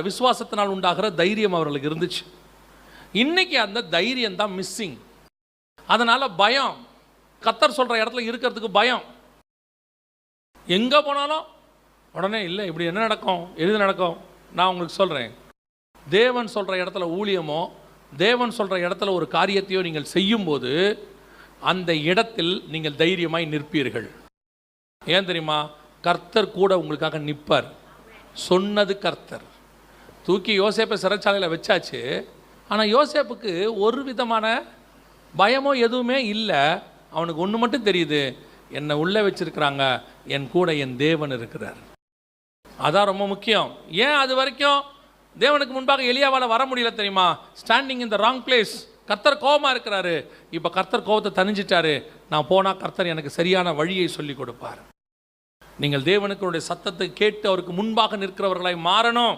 விசுவாசத்தினால் உண்டாகிற தைரியம் அவர்களுக்கு இருந்துச்சு. இன்னைக்கு அந்த தைரியம் தான் மிஸ்ஸிங். அதனால பயம், கர்த்தர் சொல்ற இடத்துல இருக்கிறதுக்கு பயம். எங்க போனாலும் உடனே இல்லை, இப்படி என்ன நடக்கும், எது நடக்கும். நான் உங்களுக்கு சொல்றேன், தேவன் சொல்ற இடத்துல ஊழியமோ, தேவன் சொல்ற இடத்துல ஒரு காரியத்தையோ நீங்கள் செய்யும்போது அந்த இடத்தில் நீங்கள் தைரியமாய் நிற்பீர்கள். ஏன் தெரியுமா? கர்த்தர் கூட உங்களுக்காக நிற்பார். சொன்னது கர்த்தர். தூக்கி யோசேப்பை சிறைச்சாலையில் வச்சாச்சு. ஆனால் யோசேப்புக்கு ஒரு விதமான பயமோ எதுவுமே இல்லை. அவனுக்கு ஒன்று மட்டும் தெரியுது, என்னை உள்ளே வச்சிருக்கிறாங்க, என் கூட என் தேவன் இருக்கிறார். அதான் ரொம்ப முக்கியம். ஏன் அது வரைக்கும் தேவனுக்கு முன்பாக எலியாவால் வர முடியல தெரியுமா? Standing in the wrong place. கர்த்தர் கோபமாக இருக்கிறாரு. இப்போ கர்த்தர் கோபத்தை தணிஞ்சிட்டாரு. நான் போனால் கர்த்தர் எனக்கு சரியான வழியை சொல்லி கொடுப்பார். நீங்கள் தேவனுக்கு சத்தத்தை கேட்டு அவருக்கு முன்பாக நிற்கிறவர்களாய் மாறணும்.